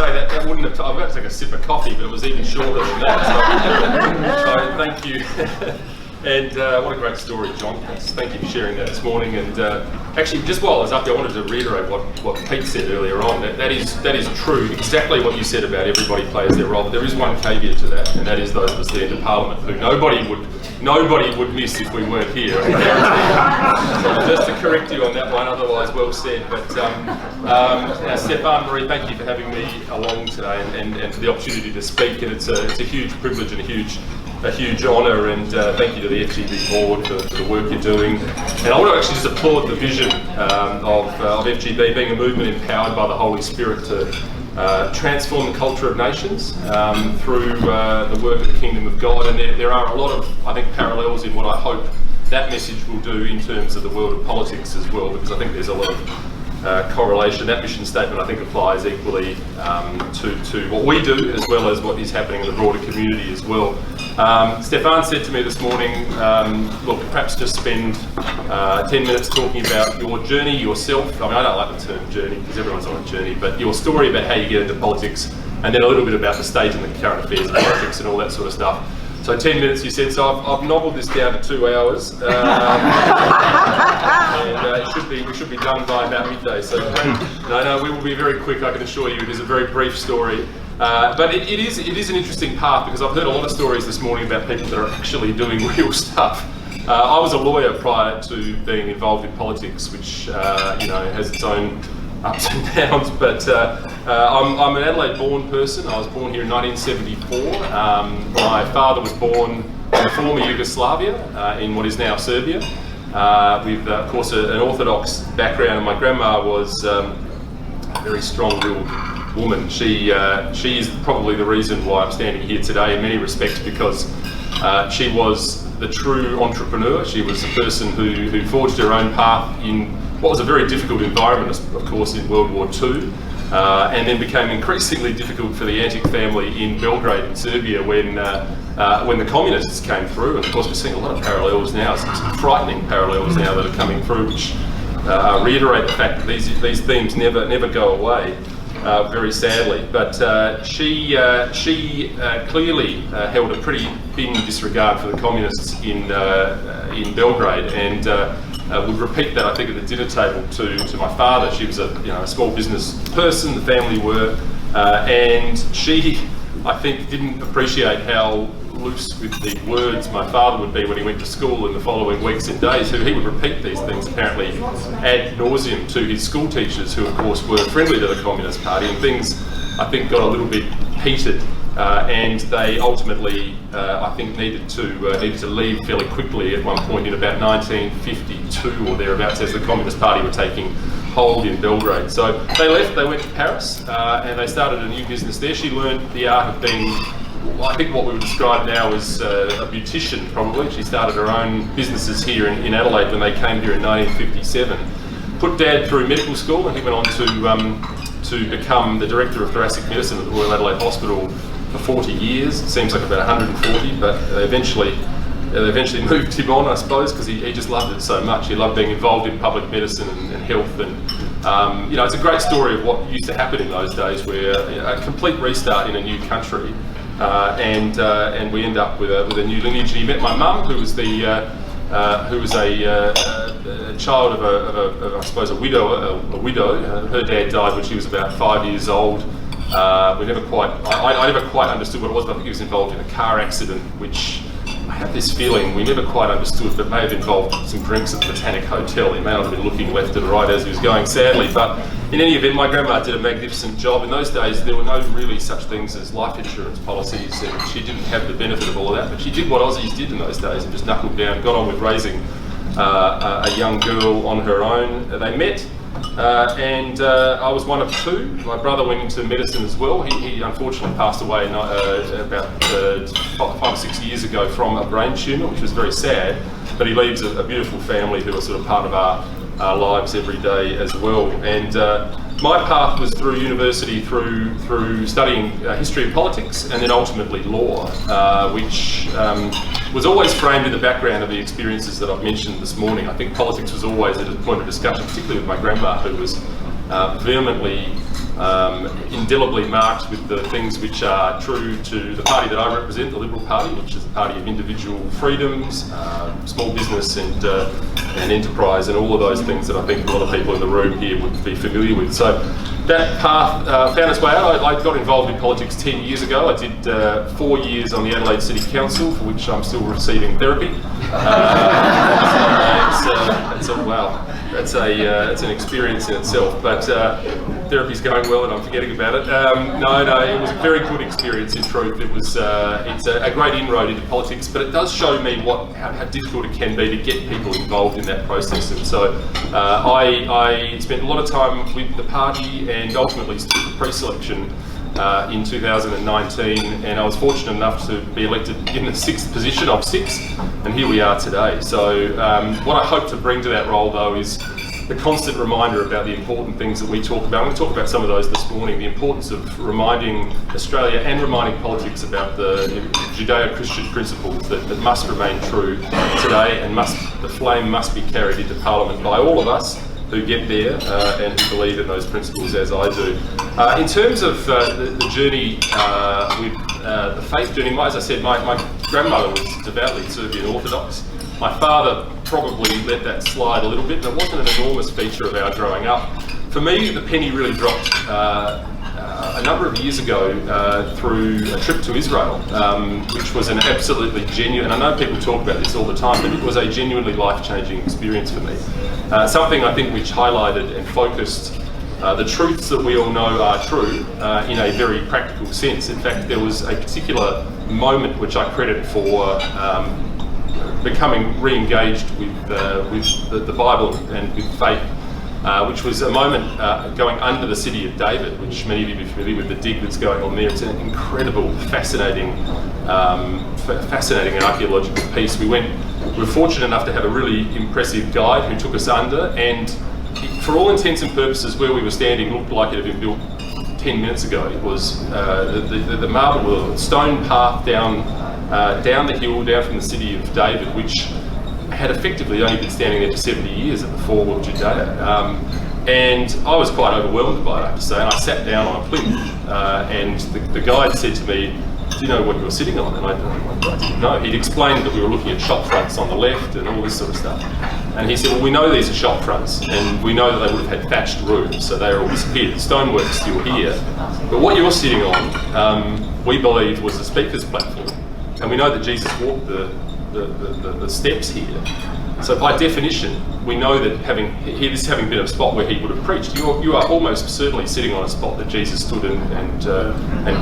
say that wouldn't have. I'm about to take a sip of coffee, but it was even shorter than that. So thank you. And what a great story, John. Thank you for sharing that this morning. And actually, just while I was up there, I wanted to reiterate what Pete said earlier on. That is true. Exactly what you said about everybody plays their role. But there is one caveat to that, and that is those of us there in Parliament who nobody would miss if we weren't here. Just to correct you on that one, otherwise well said. But Stefan, Marie, thank you for having me along today and for the opportunity to speak. And it's a huge privilege and a huge honour, and thank you to the FGB board for the work you're doing. And I want to actually just applaud the vision of FGB being a movement empowered by the Holy Spirit to transform the culture of nations through the work of the Kingdom of God. And there are a lot of, I think, parallels in what I hope that message will do in terms of the world of politics as well, because I think there's a lot of correlation. That mission statement, I think, applies equally to what we do as well as what is happening in the broader community as well. Stefan said to me this morning, look, perhaps just spend 10 minutes talking about your journey, yourself. I mean, I don't like the term journey because everyone's on a journey, but your story about how you get into politics, and then a little bit about the state and the current affairs of politics and all that sort of stuff. So 10 minutes, you said. So I've nobbled this down to 2 hours, and we should be done by about midday. So no, we will be very quick. I can assure you, it is a very brief story. But it is an interesting path, because I've heard a lot of stories this morning about people that are actually doing real stuff. I was a lawyer prior to being involved in politics, which has its own ups and downs. But I'm an Adelaide-born person. I was born here in 1974. My father was born in former Yugoslavia, in what is now Serbia, with, of course, an Orthodox background. And my grandma was a very strong-willed woman. She is probably the reason why I'm standing here today in many respects, because she was the true entrepreneur. She was the person who forged her own path in what was a very difficult environment, of course, in World War II, and then became increasingly difficult for the Antic family in Belgrade in Serbia when the communists came through. And of course, we're seeing a lot of parallels now, some frightening parallels now that are coming through, which reiterate the fact that these themes never go away. Very sadly, but she clearly held a pretty thin disregard for the communists in Belgrade, and would repeat that, I think, at the dinner table to my father. She was a small business person, the family were, and she, I think, didn't appreciate how loose with the words my father would be when he went to school in the following weeks and days. He would repeat these things apparently ad nauseum to his school teachers, who of course were friendly to the Communist Party, and things, I think, got a little bit heated, and they ultimately, I think, needed to leave fairly quickly at one point in about 1952 or thereabouts, as the Communist Party were taking hold in Belgrade. So they left, they went to Paris, and they started a new business there. She learned the art of being, I think, what we would describe now as a beautician, probably. She started her own businesses here in Adelaide when they came here in 1957. Put Dad through medical school, and he went on to become the Director of Thoracic Medicine at the Royal Adelaide Hospital for 40 years. It seems like about 140, but they eventually moved him on, I suppose, because he just loved it so much. He loved being involved in public medicine and health, and it's a great story of what used to happen in those days, where a complete restart in a new country. And we end up with a new lineage. And he met my mum, who was a child of I suppose a widow. Her dad died when she was about 5 years old. I never quite understood what it was, but I think he was involved in a car accident, which I have this feeling we never quite understood, but may have involved some drinks at the Botanic Hotel. He may not have been looking left and right as he was going, sadly. But in any event, my grandma did a magnificent job. In those days, there were no really such things as life insurance policies, and she didn't have the benefit of all of that. But she did what Aussies did in those days and just knuckled down, got on with raising a young girl on her own. They met, and I was one of two. My brother went into medicine as well. He unfortunately passed away about 5 or 6 years ago from a brain tumour, which was very sad. But he leaves a beautiful family who are sort of part of our lives every day as well. And my path was through university, through studying history and politics, and then ultimately law, which was always framed in the background of the experiences that I've mentioned this morning. I think politics was always at a point of discussion, particularly with my grandma, who was vehemently indelibly marked with the things which are true to the party that I represent, the Liberal Party, which is the party of individual freedoms, small business and enterprise, and all of those things that I think a lot of people in the room here would be familiar with. So that path found its way out. I got involved in politics 10 years ago. I did 4 years on the Adelaide City Council, for which I'm still receiving therapy. It's an experience in itself, but therapy's going well and I'm forgetting about it. No, it was a very good experience in truth. It's a great inroad into politics, but it does show me how difficult it can be to get people involved in that process. And so I spent a lot of time with the party and ultimately stood the pre-selection in 2019, and I was fortunate enough to be elected in the 6th position of 6, and here we are today. So what I hope to bring to that role, though, is the constant reminder about the important things that we talk about. I'm going to talk about some of those this morning, the importance of reminding Australia and reminding politics about the Judeo-Christian principles that must remain true today, and the flame must be carried into Parliament by all of us who get there and who believe in those principles as I do. In terms of the journey with the faith journey, as I said, my grandmother was devoutly Serbian Orthodox. My father probably let that slide a little bit, but it wasn't an enormous feature of our growing up. For me, the penny really dropped a number of years ago through a trip to Israel, which was an absolutely genuine, and I know people talk about this all the time, but it was a genuinely life-changing experience for me. Something I think which highlighted and focused the truths that we all know are true in a very practical sense. In fact, there was a particular moment which I credit for becoming re-engaged with the Bible and with faith, which was a moment going under the city of David, which many of you will be familiar with the dig that's going on there. It's an incredible, fascinating archaeological piece. We were fortunate enough to have a really impressive guide who took us under, and for all intents and purposes, where we were standing looked like it had been built 10 minutes ago. It was the marble, the stone path down the hill, down from the city of David, which had effectively only been standing there for 70 years at the fall of Judea. And I was quite overwhelmed by it, I have to say, and I sat down on a plinth, and the guide said to me, "Do you know what you were sitting on?" And I didn't know. He'd explained that we were looking at shop fronts on the left and all this sort of stuff. And he said, "Well, we know these are shop fronts, and we know that they would have had thatched roofs, so they are all disappeared. The stonework's still here. But what you're sitting on, we believe, was the speaker's platform. And we know that Jesus walked the steps here. So by definition, we know that this having been a spot where he would have preached, you are almost certainly sitting on a spot that Jesus stood and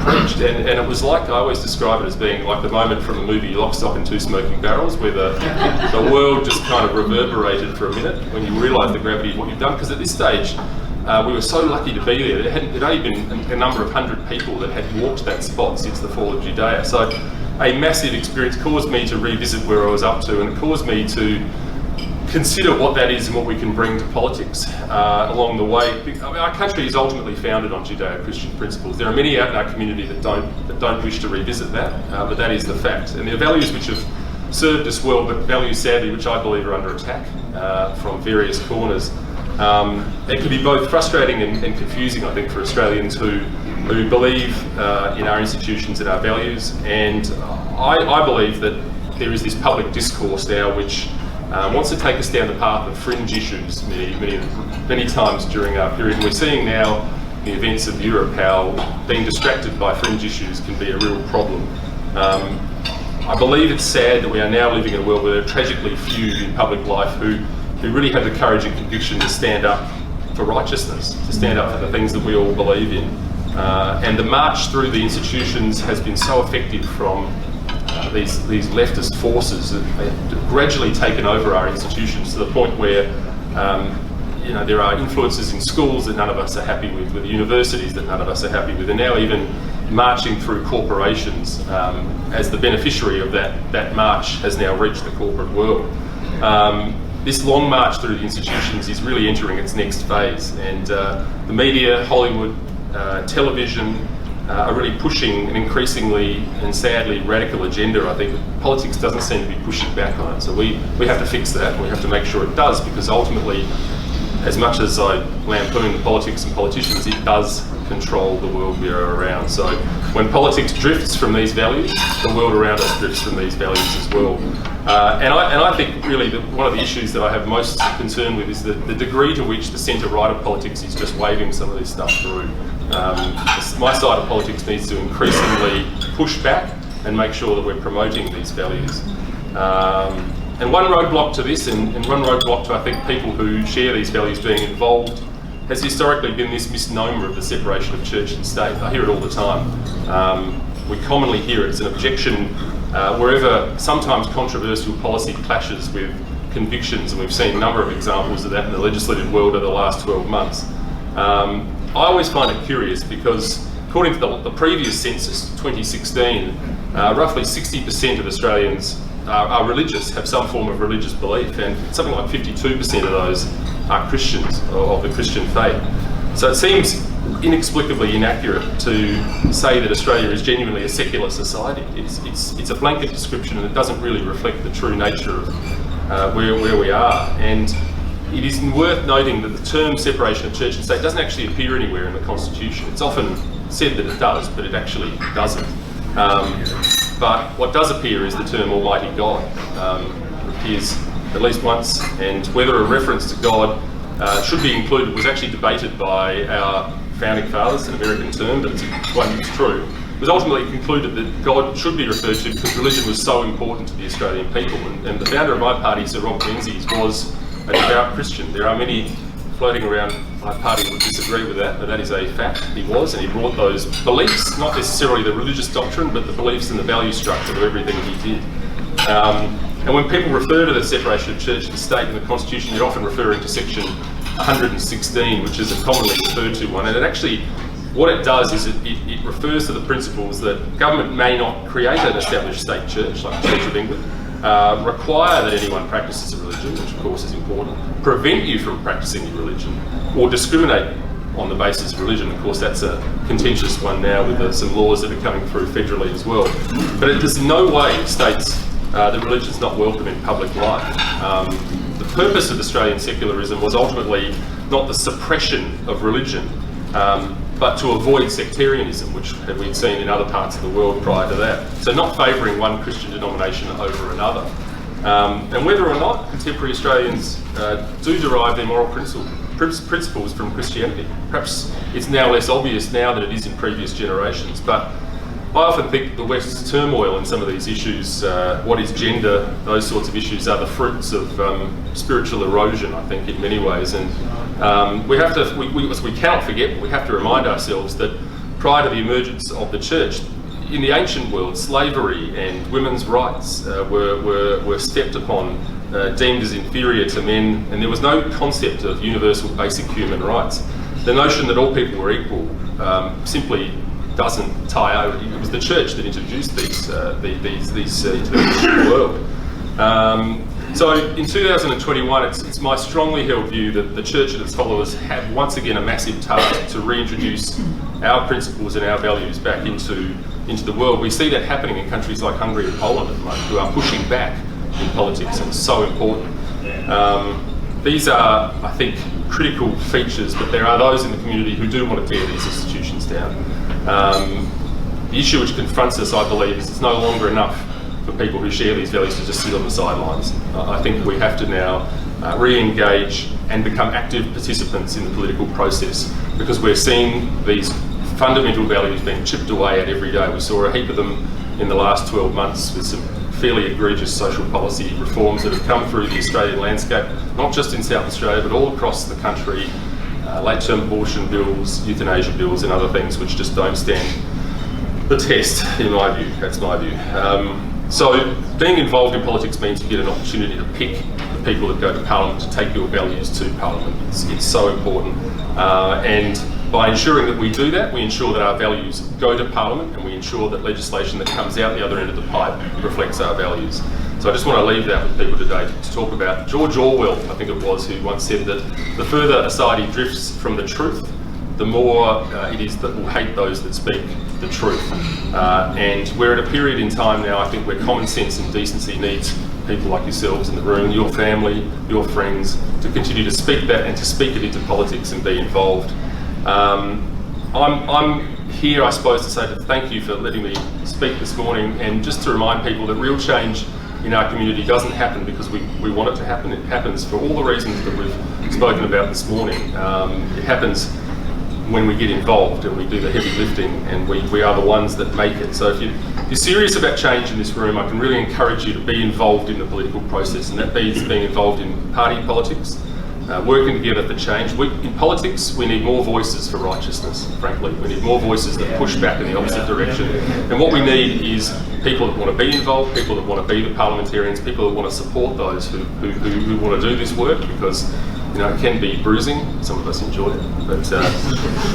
preached." And it was like, I always describe it as being like the moment from the movie Lock, Stock and Two Smoking Barrels, where the world just kind of reverberated for a minute when you realise the gravity of what you've done. Because at this stage, we were so lucky to be there. It had only been a number of hundred people that had walked that spot since the fall of Judea. So a massive experience caused me to revisit where I was up to, and it caused me to consider what that is and what we can bring to politics along the way. I mean, our country is ultimately founded on Judeo-Christian principles. There are many out in our community that don't wish to revisit that, but that is the fact. And there are values which have served us well, but values, sadly, which I believe are under attack from various corners. It can be both frustrating and confusing, I think, for Australians who believe in our institutions and our values. And I believe that there is this public discourse now which wants to take us down the path of fringe issues many times during our period. And we're seeing now the events of Europe how being distracted by fringe issues can be a real problem. I believe it's sad that we are now living in a world where there are tragically few in public life who really have the courage and conviction to stand up for righteousness, to stand up for the things that we all believe in. And the march through the institutions has been so effective from these leftist forces that have gradually taken over our institutions to the point where there are influences in schools that none of us are happy with universities that none of us are happy with, and now even marching through corporations as the beneficiary of that march has now reached the corporate world. This long march through the institutions is really entering its next phase, and the media, Hollywood, television are really pushing an increasingly and sadly radical agenda. I think politics doesn't seem to be pushing back on it, so we have to fix that, and we have to make sure it does, because ultimately, as much as I lampoon the politics and politicians, it does control the world we are around. So when politics drifts from these values, the world around us drifts from these values as well. And I think really one of the issues that I have most concern with is the degree to which the centre-right of politics is just waving some of this stuff through. My side of politics needs to increasingly push back and make sure that we're promoting these values. And one roadblock to this, and one roadblock to I think people who share these values being involved, has historically been this misnomer of the separation of church and state. I hear it all the time. We commonly hear it as an objection wherever sometimes controversial policy clashes with convictions, and we've seen a number of examples of that in the legislative world over the last 12 months. I always find it curious because according to the previous census, 2016, roughly 60% of Australians are religious, have some form of religious belief, and something like 52% of those are Christians, or of the Christian faith. So it seems inexplicably inaccurate to say that Australia is genuinely a secular society. It's a blanket description, and it doesn't really reflect the true nature of where we are. And it is worth noting that the term separation of church and state doesn't actually appear anywhere in the Constitution. It's often said that it does, but it actually doesn't. But what does appear is the term Almighty God. It appears at least once, and whether a reference to God should be included was actually debated by our founding fathers, an American term, but it's one that's true. It was ultimately concluded that God should be referred to because religion was so important to the Australian people, and the founder of my party, Sir Robert Menzies, was a devout Christian. There are many floating around my party would disagree with that, but that is a fact. He was, and he brought those beliefs, not necessarily the religious doctrine, but the beliefs and the value structure of everything he did. And when people refer to the separation of church and state in the Constitution, they're often referring to section 116, which is a commonly referred to one. And it actually, what it does is it refers to the principles that government may not create an established state church, like the Church of England, require that anyone practices a religion, which of course is important, prevent you from practicing your religion, or discriminate on the basis of religion. Of course, that's a contentious one now with some laws that are coming through federally as well. But it does in no way states that religion is not welcome in public life. The purpose of Australian secularism was ultimately not the suppression of religion, but to avoid sectarianism, which we'd seen in other parts of the world prior to that. So not favouring one Christian denomination over another. And whether or not contemporary Australians do derive their moral principles from Christianity. Perhaps it's now less obvious now than it is in previous generations, but I often think the West's turmoil in some of these issues, what is gender, those sorts of issues, are the fruits of spiritual erosion, I think, in many ways. And we cannot forget, but we have to remind ourselves that prior to the emergence of the church, in the ancient world, slavery and women's rights were stepped upon, deemed as inferior to men, and there was no concept of universal basic human rights. The notion that all people were equal simply doesn't tie over. It was the church that introduced these into the world. So in 2021, it's my strongly held view that the church and its followers have once again a massive task to reintroduce our principles and our values back into the world. We see that happening in countries like Hungary and Poland at the moment, who are pushing back in politics, and it's so important. These are, I think, critical features, but there are those in the community who do want to tear these institutions down. The issue which confronts us, I believe, is it's no longer enough for people who share these values to just sit on the sidelines. I think we have to now re-engage and become active participants in the political process, because we're seeing these fundamental values being chipped away at every day. We saw a heap of them in the last 12 months with some fairly egregious social policy reforms that have come through the Australian landscape, not just in South Australia, but all across the country. Late-term abortion bills, euthanasia bills, and other things which just don't stand the test, in my view. That's my view. So being involved in politics means you get an opportunity to pick the people that go to Parliament, to take your values to Parliament. It's so important. And by ensuring that we do that, we ensure that our values go to Parliament, and we ensure that legislation that comes out the other end of the pipe reflects our values. So I just want to leave that with people today to talk about George Orwell, I think it was, who once said that the further a society drifts from the truth, the more it is that will hate those that speak the truth. And we're at a period in time now, I think, where common sense and decency needs people like yourselves in the room, your family, your friends, to continue to speak that and to speak it into politics and be involved. I'm here, I suppose, to say thank you for letting me speak this morning, and just to remind people that real change in our community doesn't happen because we want it to happen. It happens for all the reasons that we've spoken about this morning. It happens when we get involved and we do the heavy lifting, and we are the ones that make it. So if you're serious about change in this room, I can really encourage you to be involved in the political process, and that means being involved in party politics, working together for change. In politics, we need more voices for righteousness, frankly. We need more voices that push back in the opposite direction. And what we need is people that want to be involved, people that want to be the parliamentarians, people that want to support those who want to do this work, because it can be bruising. Some of us enjoy it, but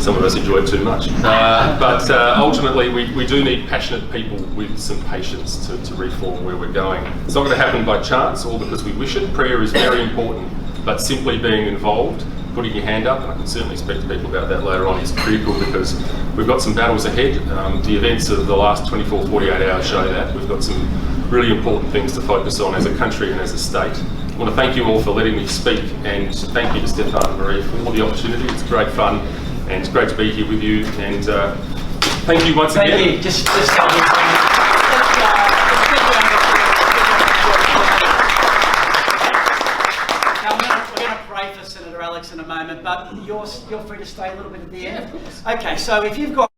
some of us enjoy it too much. But ultimately, we do need passionate people with some patience to reform where we're going. It's not going to happen by chance or because we wish it. Prayer is very important, but simply being involved, putting your hand up, and I can certainly speak to people about that later on, is critical, because we've got some battles ahead. The events of the last 24, 48 hours show that. We've got some really important things to focus on as a country and as a state. I want to thank you all for letting me speak, and thank you to Stefan and Marie for the opportunity. It's great fun, and it's great to be here with you, and thank you once again. Thank you. Just Senator Alex in a moment, but you're free to stay a little bit at the end. Yeah, of course. Okay, so if you've got